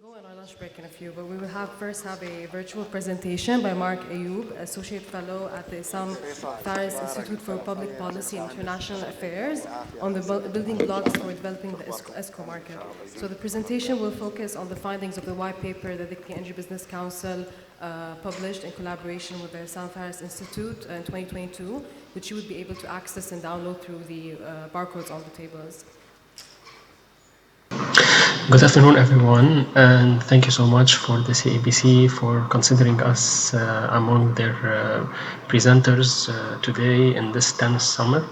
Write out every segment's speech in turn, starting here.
Go on our lunch break in a few, but we will first have a virtual presentation by Marc Ayoub, Associate Fellow at the Issam Faris Institute for Public Policy and International Affairs, on the building blocks for developing the ESCO market. So the presentation will focus on the findings of the white paper that the Clean Energy Business Council published in collaboration with the Issam Faris Institute in 2022, which you would be able to access and download through the barcodes on the tables. Good afternoon, everyone, and thank you so much for the CEBC for considering us among their presenters today in this 10th summit.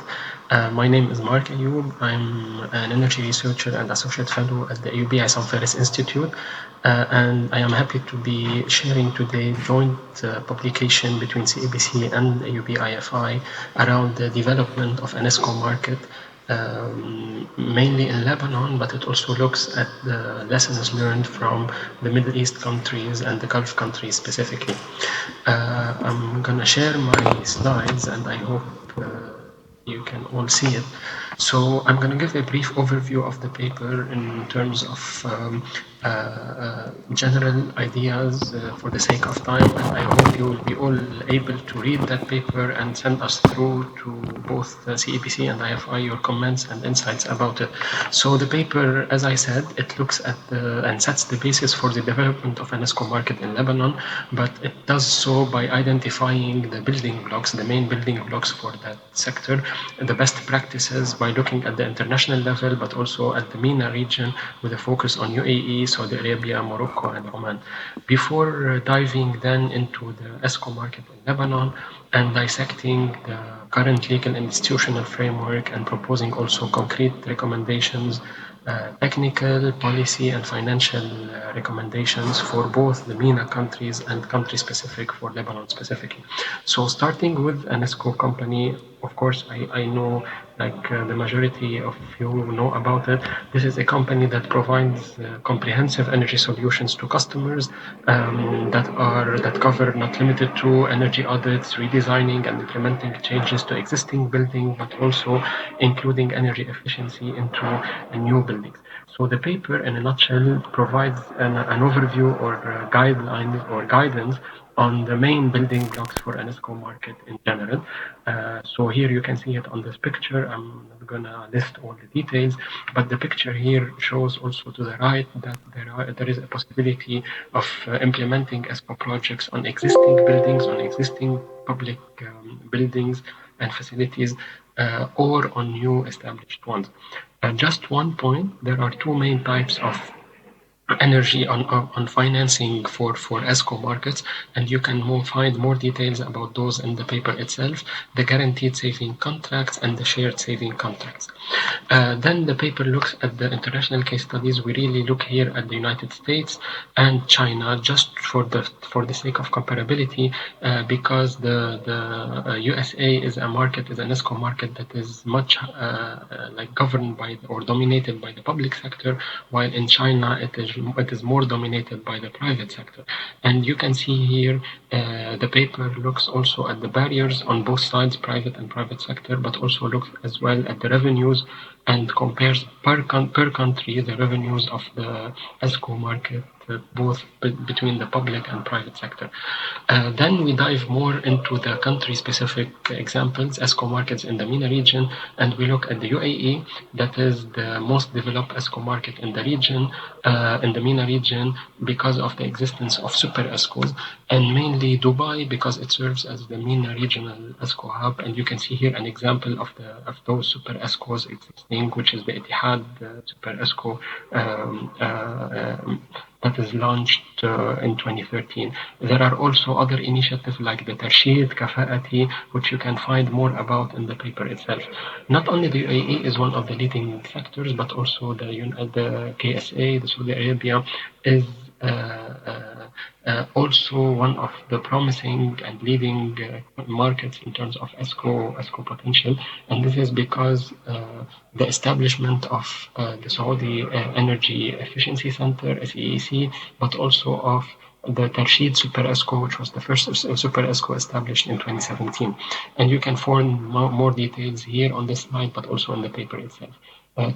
My name is Marc Ayoub. I'm an energy researcher and associate fellow at the AUB Issam Faris Institute, and I am happy to be sharing today joint publication between CEBC and AUB IFI around the development of an ESCO market. Mainly in Lebanon, but it also looks at the lessons learned from the Middle East countries and the Gulf countries specifically. I'm going to share my slides and I hope you can all see it. So I'm going to give a brief overview of the paper in terms of general ideas for the sake of time, and I hope you will be all able to read that paper and send us through to both CEBC and IFI your comments and insights about it. So the paper, as I said, it looks at and sets the basis for the development of an ESCO market in Lebanon, but it does so by identifying the building blocks, the main building blocks for that sector, the best practices by looking at the international level, but also at the MENA region with a focus on UAE, Saudi Arabia, Morocco, and Oman. Before diving then into the ESCO market in Lebanon and dissecting the current legal and institutional framework and proposing also concrete recommendations, technical, policy, and financial recommendations for both the MENA countries and country-specific for Lebanon specifically. So starting with an ESCO company, of course, I know the majority of you know about it. This is a company that provides comprehensive energy solutions to customers that cover, not limited to, energy audits, redesigning and implementing changes to existing buildings, but also including energy efficiency into new buildings. So the paper, in a nutshell, provides an overview or guidelines or guidance on the main building blocks for an ESCO market in general. So here you can see it on this picture. I'm not going to list all the details, but the picture here shows also to the right that there is a possibility of implementing ESCO projects on existing buildings, on existing public buildings and facilities, or on new established ones. Just one point, there are two main types of energy on financing for ESCO markets, and you can find more details about those in the paper itself, the guaranteed saving contracts and the shared saving contracts. Then the paper looks at the international case studies. We really look here at the United States and China just for the sake of comparability, because the USA is an ESCO market that is much governed by or dominated by the public sector, while in China it is more dominated by the private sector. And you can see here the paper looks also at the barriers on both sides, private and private sector, but also looks as well at the revenues and compares per country the revenues of the ESCO market, both between the public and private sector. Then we dive more into the country-specific examples, ESCO markets in the MENA region, and we look at the UAE, that is the most developed ESCO market in the region, in the MENA region, because of the existence of super ESCOs, and mainly Dubai because it serves as the MENA regional ESCO hub. And you can see here an example of those super ESCOs existing, which is the Etihad super ESCO that is launched in 2013. There are also other initiatives like the Tarshid, Kafa'ati, which you can find more about in the paper itself. Not only the UAE is one of the leading sectors, but also the KSA, the Saudi Arabia, is also one of the promising and leading markets in terms of ESCO potential. And this is because the establishment of the Saudi Energy Efficiency Center, SEEC, but also of the Tarshid Super ESCO, which was the first Super ESCO established in 2017. And you can find more details here on this slide, but also in the paper itself.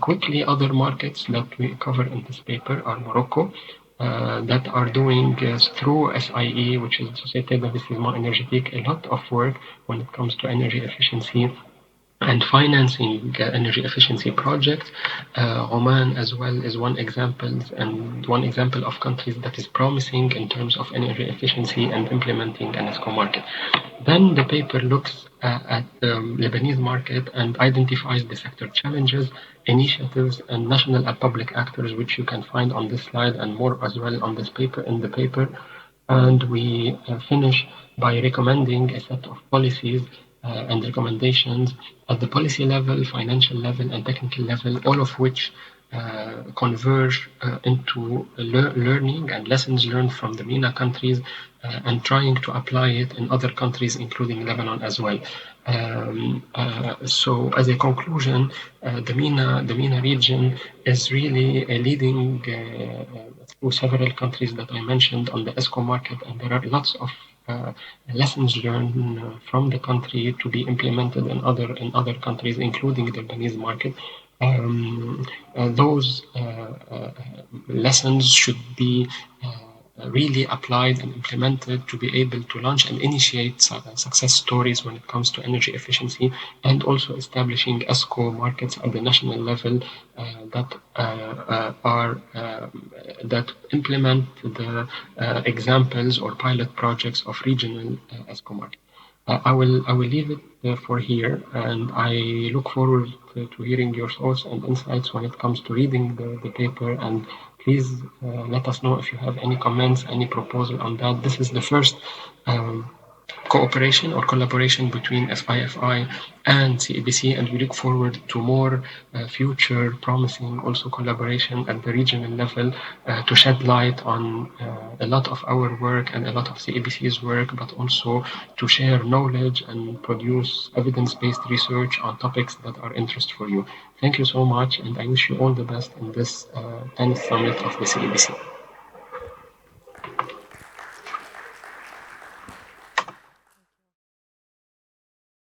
Quickly, other markets that we cover in this paper are Morocco, that are doing through SIE, which is Société d'Investissement Énergétique, a lot of work when it comes to energy efficiency and financing energy efficiency projects. Oman as well is one example of countries that is promising in terms of energy efficiency and implementing an ESCO market. Then the paper looks at the Lebanese market and identifies the sector challenges, initiatives, and national and public actors, which you can find on this slide and more as well on this paper in the paper. And we finish by recommending a set of policies and recommendations at the policy level, financial level, and technical level, all of which converge into learning and lessons learned from the MENA countries and trying to apply it in other countries, including Lebanon as well. So, as a conclusion, the MENA region is really a leading through several countries that I mentioned on the ESCO market, and there are lots of lessons learned from the country to be implemented in other countries, including the Lebanese market. Those lessons should be really applied and implemented to be able to launch and initiate success stories when it comes to energy efficiency, and also establishing ESCO markets at the national level that implement the examples or pilot projects of regional ESCO markets. I will leave it for here, and I look forward to hearing your thoughts and insights when it comes to reading the paper. And please let us know if you have any comments, any proposal on that. This is the first cooperation or collaboration between SIFI and CEBC, and we look forward to more future promising also collaboration at the regional level to shed light on a lot of our work and a lot of CEBC's work, but also to share knowledge and produce evidence-based research on topics that are interest for you. Thank you so much, and I wish you all the best in this 10th summit of the CEBC.